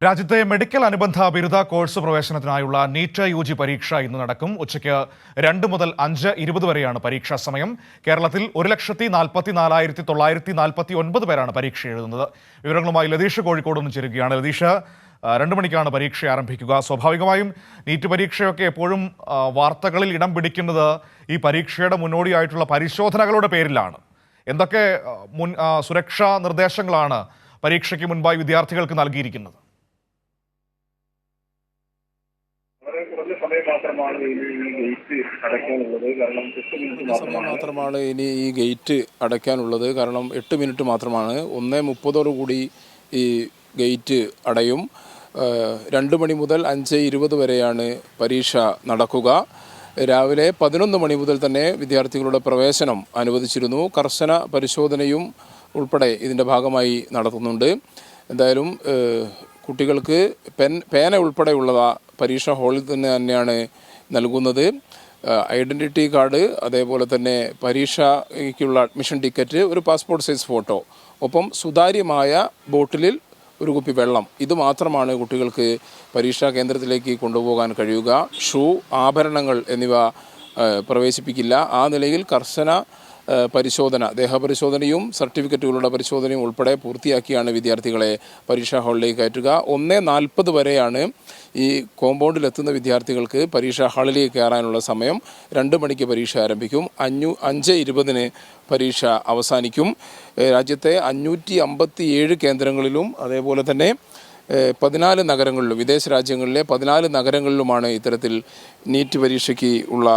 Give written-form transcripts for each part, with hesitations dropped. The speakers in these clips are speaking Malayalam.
രാജ്യത്തെ മെഡിക്കൽ അനുബന്ധ ബിരുദ കോഴ്സ് പ്രവേശനത്തിനായുള്ള നീറ്റ് യുജി പരീക്ഷ ഇന്ന് നടക്കും. ഉച്ചയ്ക്ക് 2 മുതൽ 5:20 വരെയാണ് പരീക്ഷാ സമയം. കേരളത്തിൽ 1,14,949 പേരാണ് പരീക്ഷ എഴുതുന്നത്. വിവരങ്ങളുമായി ലതീഷ് കോഴിക്കോട് നിന്ന് ചേരുകയാണ്. ലതീഷ്, 2 മണിക്കാണ് പരീക്ഷ ആരംഭിക്കുക. സ്വാഭാവികമായും നീറ്റ് പരീക്ഷയൊക്കെ എപ്പോഴും വാർത്തകളിൽ ഇടം പിടിക്കുന്നത് ഈ പരീക്ഷയുടെ മുന്നോടിയായിട്ടുള്ള പരിശോധനകളുടെ പേരിലാണ്. എന്തൊക്കെ സുരക്ഷാ നിർദ്ദേശങ്ങളാണ് പരീക്ഷയ്ക്ക് മുൻപായി വിദ്യാർത്ഥികൾക്ക് നൽകിയിരിക്കുന്നത്? മാത്രമാണ് ഇനി ഈ ഗേറ്റ് അടയ്ക്കാനുള്ളത്. കാരണം 8 മിനിറ്റ് മാത്രമാണ്. 1:30 ഈ ഗേറ്റ് അടയും. 2 മണി മുതൽ 5:20 വരെയാണ് പരീക്ഷ നടക്കുക. രാവിലെ 11 മണി മുതൽ തന്നെ വിദ്യാർത്ഥികളുടെ പ്രവേശനം അനുവദിച്ചിരുന്നു. കർശന പരിശോധനയും ഉൾപ്പെടെ ഇതിൻ്റെ ഭാഗമായി നടത്തുന്നുണ്ട്. എന്തായാലും കുട്ടികൾക്ക് പേന ഉൾപ്പെടെയുള്ളവ പരീക്ഷാ ഹാളിൽ തന്നെയാണ് നൽകുന്നത്. ഐഡൻറ്റിറ്റി കാർഡ്, അതേപോലെ തന്നെ പരീക്ഷയ്ക്കുള്ള അഡ്മിഷൻ ടിക്കറ്റ്, ഒരു പാസ്പോർട്ട് സൈസ് ഫോട്ടോ, ഒപ്പം സുതാര്യമായ ബോട്ടിലിൽ ഒരു കുപ്പി വെള്ളം. ഇത് മാത്രമാണ് കുട്ടികൾക്ക് പരീക്ഷാ കേന്ദ്രത്തിലേക്ക് കൊണ്ടുപോകാൻ കഴിയുക. ഷൂ, ആഭരണങ്ങൾ എന്നിവ പ്രവേശിപ്പിക്കില്ല. ആ നിലയിൽ കർശന പരിശോധന, ദേഹപരിശോധനയും സർട്ടിഫിക്കറ്റുകളുടെ പരിശോധനയും ഉൾപ്പെടെ പൂർത്തിയാക്കിയാണ് വിദ്യാർത്ഥികളെ പരീക്ഷാ ഹാളിലേക്ക് കയറ്റുക. 1:40 വരെയാണ് ഈ കോമ്പൗണ്ടിലെത്തുന്ന വിദ്യാർത്ഥികൾക്ക് പരീക്ഷാ ഹാളിലേക്ക് കയറാനുള്ള സമയം. 2 മണിക്ക് പരീക്ഷ ആരംഭിക്കും. 5:20 പരീക്ഷ അവസാനിക്കും. രാജ്യത്തെ 557 കേന്ദ്രങ്ങളിലും അതേപോലെ തന്നെ 14 നഗരങ്ങളിലും, വിദേശ രാജ്യങ്ങളിലെ 14 നഗരങ്ങളിലുമാണ് ഇത്തരത്തിൽ നീറ്റ് പരീക്ഷയ്ക്ക് ഉള്ള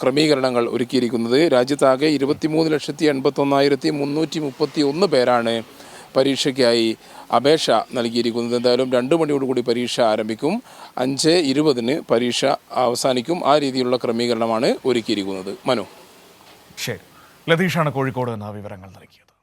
ക്രമീകരണങ്ങൾ ഒരുക്കിയിരിക്കുന്നത്. രാജ്യത്താകെ 23,81,331 പേരാണ് പരീക്ഷയ്ക്കായി അപേക്ഷ നൽകിയിരിക്കുന്നത്. എന്തായാലും 2 മണിയോടുകൂടി പരീക്ഷ ആരംഭിക്കും. 5:20 പരീക്ഷ അവസാനിക്കും. ആ രീതിയിലുള്ള ക്രമീകരണമാണ് ഒരുക്കിയിരിക്കുന്നത്. മനു. ശരി, ലതീഷാണ് കോഴിക്കോട് നിന്ന് വിവരങ്ങൾ നൽകിയത്.